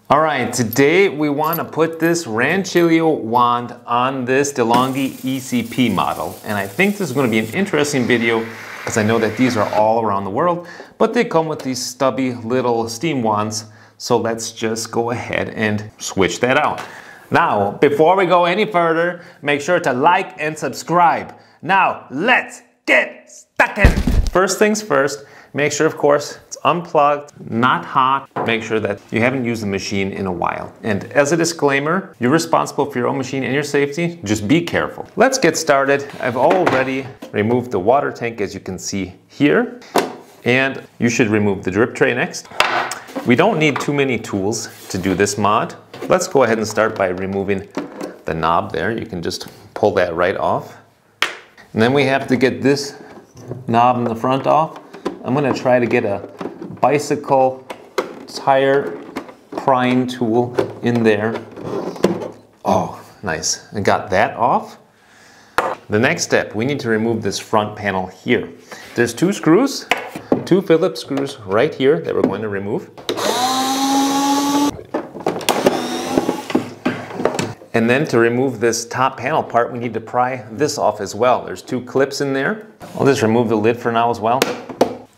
All right, today we want to put this Rancilio wand on this DeLonghi ECP model. And I think this is going to be an interesting video because I know that these are all around the world, but they come with these stubby little steam wands. So let's just go ahead and switch that out. Now, before we go any further, make sure to like and subscribe. Now, let's get stuck in. First things first, make sure, of course, it's unplugged, not hot. Make sure that you haven't used the machine in a while. And as a disclaimer, you're responsible for your own machine and your safety. Just be careful. Let's get started. I've already removed the water tank, as you can see here. And you should remove the drip tray next. We don't need too many tools to do this mod. Let's go ahead and start by removing the knob there. You can just pull that right off. And then we have to get this knob in the front off. I'm gonna try to get a bicycle tire prying tool in there. Oh, nice. I got that off. The next step, we need to remove this front panel here. There's two screws, two Phillips screws right here that we're going to remove. And then to remove this top panel part, we need to pry this off as well. There's two clips in there. I'll just remove the lid for now as well.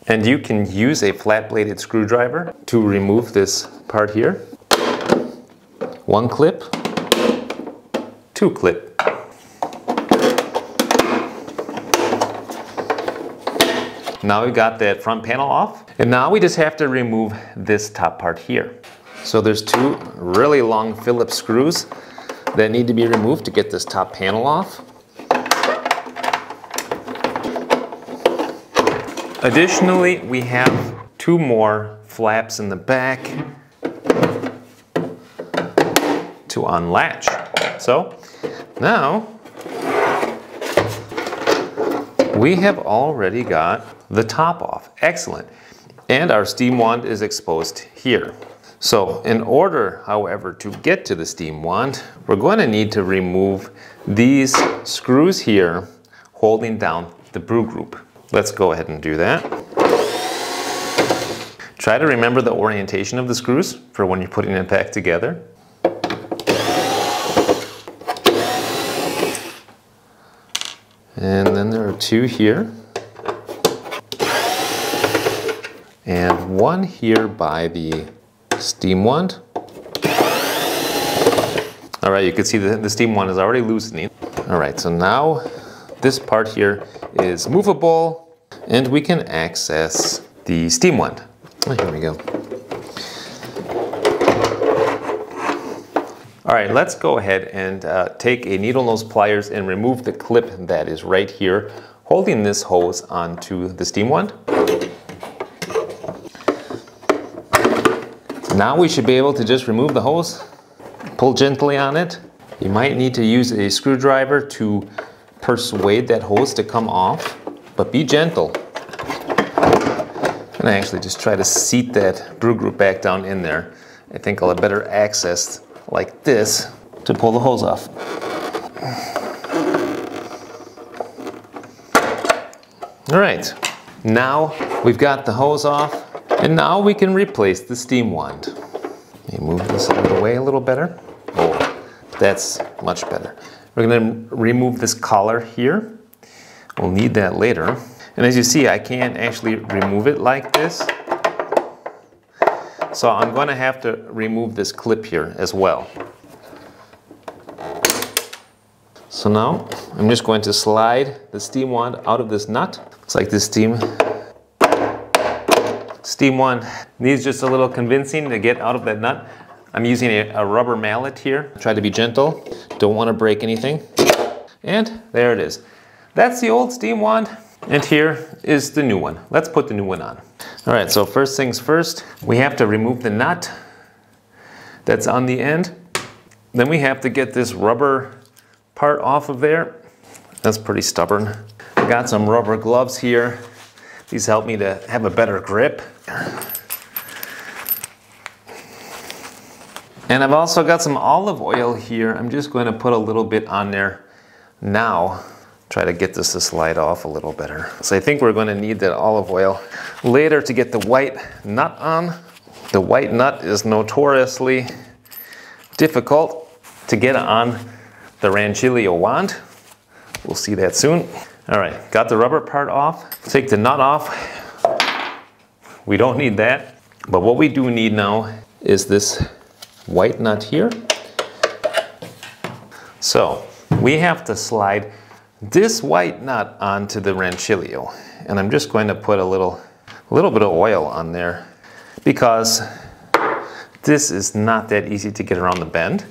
And you can use a flat-bladed screwdriver to remove this part here. One clip, two clip. Now we got that front panel off. And now we just have to remove this top part here. So there's two really long Phillips screws that need to be removed to get this top panel off. Additionally, we have two more flaps in the back to unlatch. So now we have already got the top off. Excellent. And our steam wand is exposed here. So in order, however, to get to the steam wand, we're going to need to remove these screws here holding down the brew group. Let's go ahead and do that. Try to remember the orientation of the screws for when you're putting it back together. And then there are two here. And one here by the steam wand. All right, you can see the steam wand is already loosening. All right, so now this part here is movable and we can access the steam wand. Oh, here we go. All right, let's go ahead and take a needle nose pliers and remove the clip that is right here, holding this hose onto the steam wand. Now we should be able to just remove the hose, pull gently on it. You might need to use a screwdriver to persuade that hose to come off, but be gentle. And I actually just try to seat that brew group back down in there. I think I'll have better access like this to pull the hose off. All right, now we've got the hose off. And now we can replace the steam wand. Let me move this out of the way a little better. Oh, that's much better. We're going to remove this collar here. We'll need that later. And as you see, I can't actually remove it like this. So I'm going to have to remove this clip here as well. So now I'm just going to slide the steam wand out of this nut. Looks like this steam wand needs just a little convincing to get out of that nut. I'm using a rubber mallet here. Try to be gentle. Don't want to break anything. And there it is. That's the old steam wand. And here is the new one. Let's put the new one on. All right, so first things first, we have to remove the nut that's on the end. Then we have to get this rubber part off of there. That's pretty stubborn. I got some rubber gloves here. These help me to have a better grip. And I've also got some olive oil here. I'm just going to put a little bit on there now. Try to get this to slide off a little better. So I think we're going to need that olive oil later to get the white nut on. The white nut is notoriously difficult to get on the Rancilio wand. We'll see that soon. All right, got the rubber part off. Take the nut off. We don't need that. But what we do need now is this white nut here. So we have to slide this white nut onto the Rancilio. And I'm just going to put a little bit of oil on there because this is not that easy to get around the bend.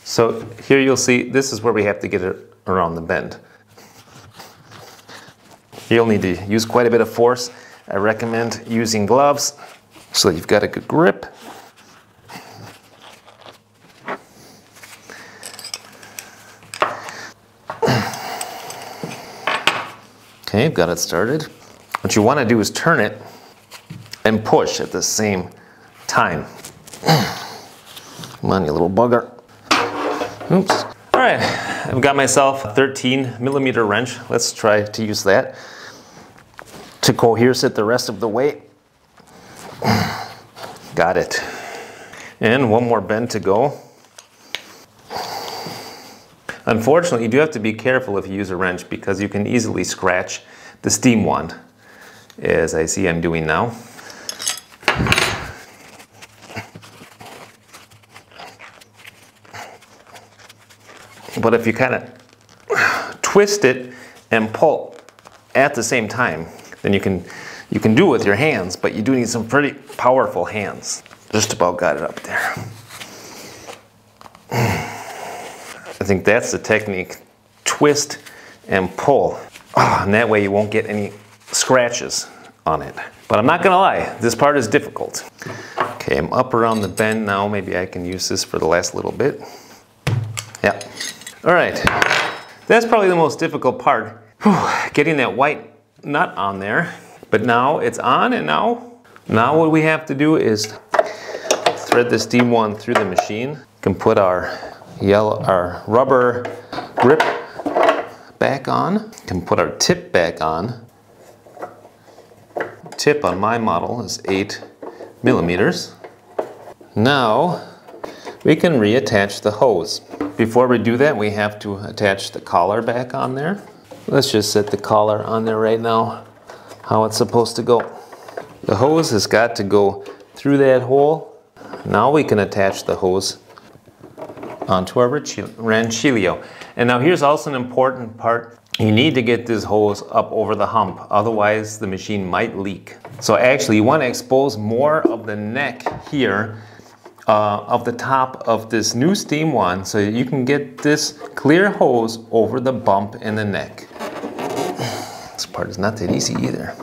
So here you'll see, this is where we have to get it around the bend. You'll need to use quite a bit of force. I recommend using gloves so you've got a good grip. Okay, got it started. What you want to do is turn it and push at the same time. Come on, you little bugger. Oops. All right, I've got myself a 13mm wrench. Let's try to use that to coerce it the rest of the way. Got it. And one more bend to go. Unfortunately, you do have to be careful if you use a wrench because you can easily scratch the steam wand, as I see I'm doing now. But if you kind of twist it and pull at the same time, then you can do it with your hands, but you do need some pretty powerful hands. Just about got it up there. I think that's the technique. Twist and pull. And that way you won't get any scratches on it. But I'm not gonna lie, this part is difficult. Okay, I'm up around the bend now. Maybe I can use this for the last little bit. Yeah. All right, that's probably the most difficult part. Getting that white nut on there. But now it's on, and now what we have to do is thread the steam wand through the machine. We can put our rubber grip back on. We can put our tip back on. Tip on my model is 8mm. Now we can reattach the hose. Before we do that, we have to attach the collar back on there. Let's just set the collar on there right now, how it's supposed to go. The hose has got to go through that hole. Now we can attach the hose onto our Rancilio. And now here's also an important part. You need to get this hose up over the hump, otherwise the machine might leak. So actually you want to expose more of the neck here of the top of this new steam wand so you can get this clear hose over the bump in the neck. This part is not that easy either.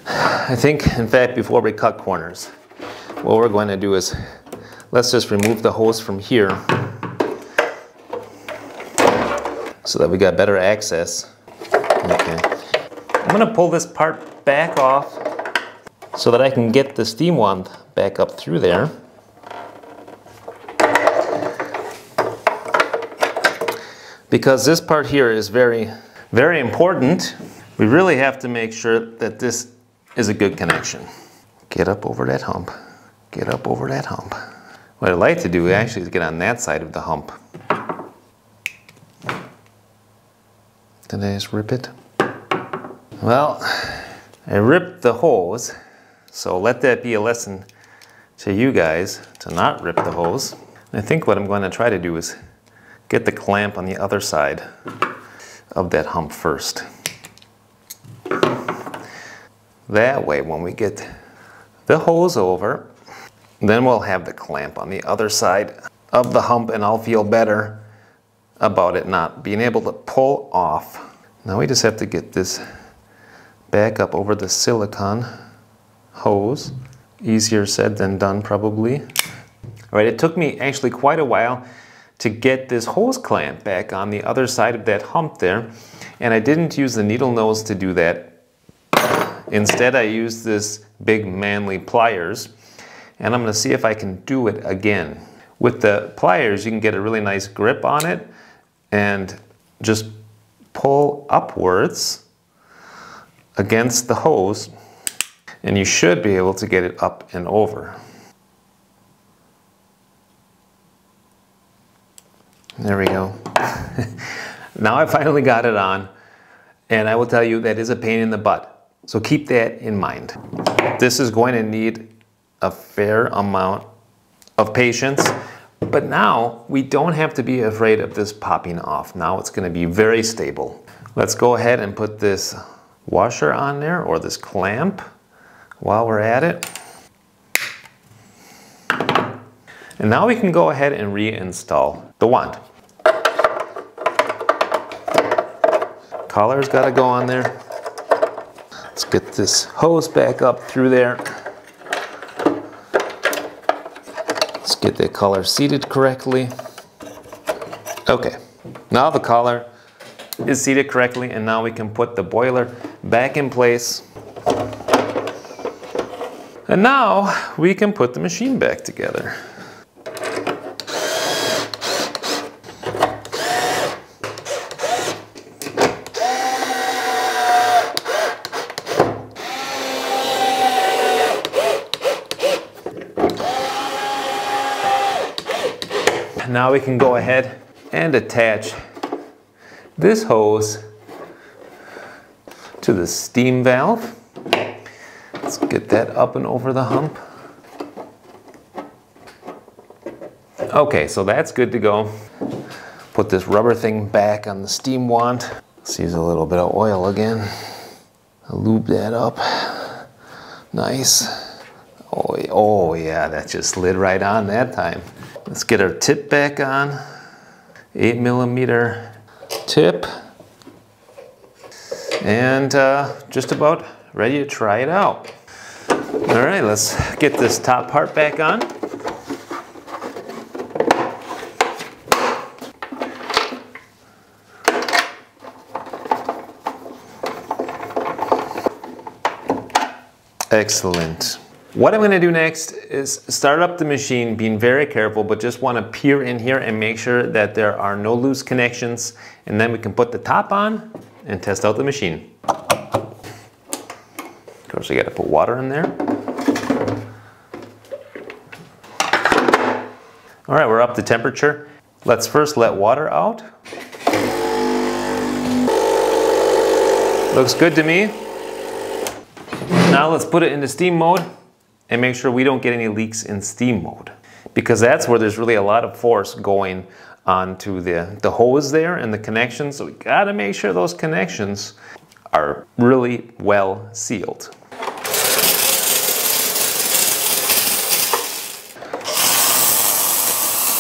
I think, in fact, before we cut corners, what we're going to do is let's just remove the hose from here so that we got better access. Okay. I'm going to pull this part back off so that I can get the steam wand back up through there. Because this part here is very, very important. We really have to make sure that this is a good connection. Get up over that hump. Get up over that hump. What I'd like to do actually is get on that side of the hump. Did I just rip it? Well, I ripped the hose, so let that be a lesson to you guys to not rip the hose. I think what I'm going to try to do is get the clamp on the other side of that hump first. That way, when we get the hose over, then we'll have the clamp on the other side of the hump and I'll feel better about it not being able to pull off. Now we just have to get this back up over the silicone hose. Easier said than done, probably. All right, it took me actually quite a while to get this hose clamp back on the other side of that hump there. And I didn't use the needle nose to do that. Instead, I used this big manly pliers. And I'm gonna see if I can do it again. With the pliers, you can get a really nice grip on it and just pull upwards against the hose, and you should be able to get it up and over. There we go. Now I finally got it on, and I will tell you that is a pain in the butt. So keep that in mind. This is going to need a fair amount of patience, but now we don't have to be afraid of this popping off. Now it's going to be very stable. Let's go ahead and put this washer on there, or this clamp, while we're at it. And now we can go ahead and reinstall the wand. Collar's got to go on there. Let's get this hose back up through there. Let's get the collar seated correctly. Okay, now the collar is seated correctly, and now we can put the boiler back in place. And now we can put the machine back together. Now we can go ahead and attach this hose to the steam valve. Let's get that up and over the hump. Okay, so that's good to go. Put this rubber thing back on the steam wand. Let's use a little bit of oil again. I'll lube that up. Nice. Oh yeah, that just slid right on that time. Let's get our tip back on. 8mm tip. And just about ready to try it out. All right, let's get this top part back on. Excellent. What I'm going to do next is start up the machine, being very careful, but just want to peer in here and make sure that there are no loose connections, and then we can put the top on and test out the machine. Of course, we got to put water in there. All right, we're up to temperature. Let's first let water out. Looks good to me. Now let's put it into steam mode and make sure we don't get any leaks in steam mode, because that's where there's really a lot of force going onto the hose there and the connections. So we gotta make sure those connections are really well sealed.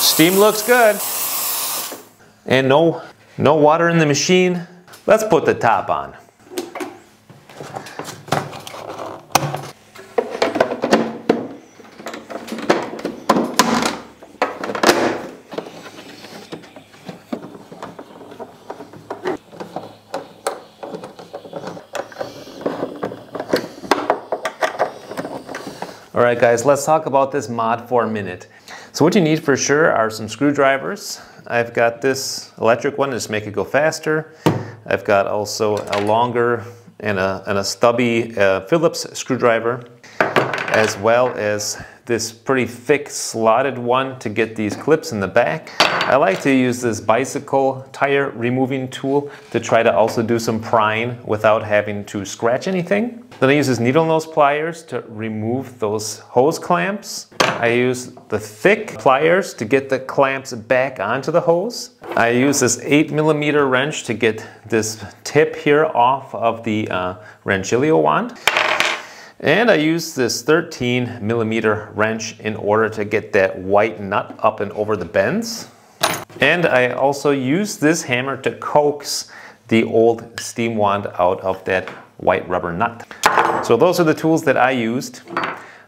Steam looks good. And no water in the machine. Let's put the top on. All right guys, let's talk about this mod for a minute. So what you need for sure are some screwdrivers. I've got this electric one to just make it go faster. I've got also a longer and a stubby Phillips screwdriver, as well as this pretty thick slotted one to get these clips in the back. I like to use this bicycle tire removing tool to try to also do some prying without having to scratch anything. Then I use this needle nose pliers to remove those hose clamps. I use the thick pliers to get the clamps back onto the hose. I use this 8mm wrench to get this tip here off of the Rancilio wand. And I use this 13mm wrench in order to get that white nut up and over the bends. And I also use this hammer to coax the old steam wand out of that white rubber nut. So those are the tools that I used.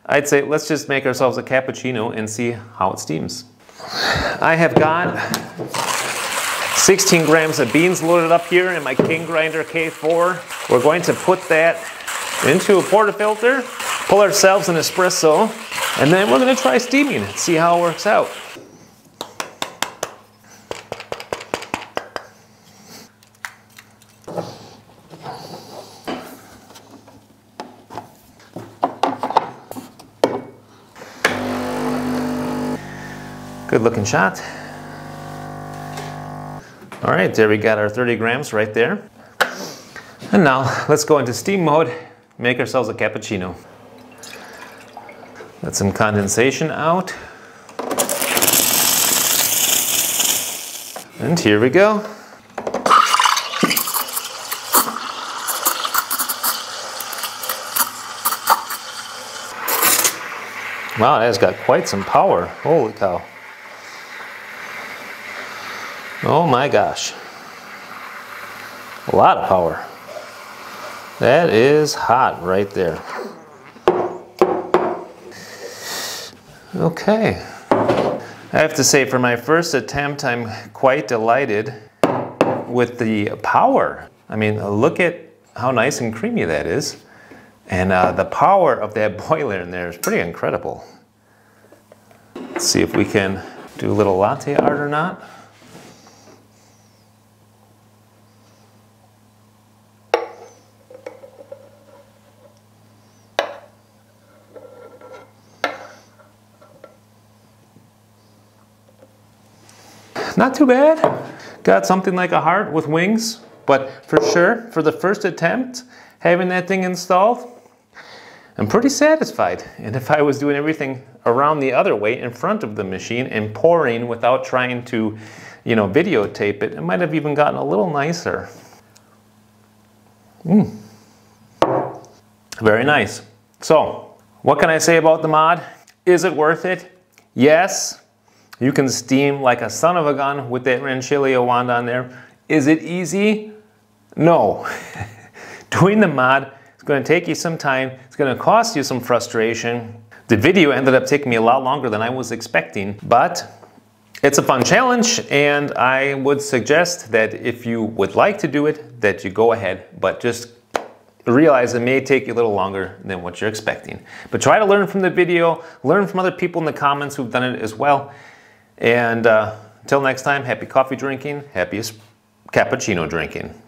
I'd say let's just make ourselves a cappuccino and see how it steams. I have got 16 grams of beans loaded up here in my King Grinder K4. We're going to put that into a portafilter, pull ourselves an espresso, and then we're going to try steaming it, see how it works out. Good looking shot. All right, there we got our 30 grams right there. And now let's go into steam mode, make ourselves a cappuccino. Let some condensation out. And here we go. Wow, that's got quite some power. Holy cow. Oh my gosh. A lot of power. That is hot right there. Okay. I have to say, for my first attempt, I'm quite delighted with the power. I mean, look at how nice and creamy that is. And the power of that boiler in there is pretty incredible. Let's see if we can do a little latte art or not. Not too bad. Got something like a heart with wings, but for sure, for the first attempt, having that thing installed, I'm pretty satisfied. And if I was doing everything around the other way in front of the machine and pouring without trying to, videotape it, it might have even gotten a little nicer. Very nice. So, what can I say about the mod? Is it worth it? Yes. You can steam like a son of a gun with that Rancilio wand on there. Is it easy? No. Doing the mod is going to take you some time. It's going to cost you some frustration. The video ended up taking me a lot longer than I was expecting, but it's a fun challenge, and I would suggest that if you would like to do it, that you go ahead, but just realize it may take you a little longer than what you're expecting. But try to learn from the video, learn from other people in the comments who've done it as well. And until next time, happy coffee drinking, happy cappuccino drinking.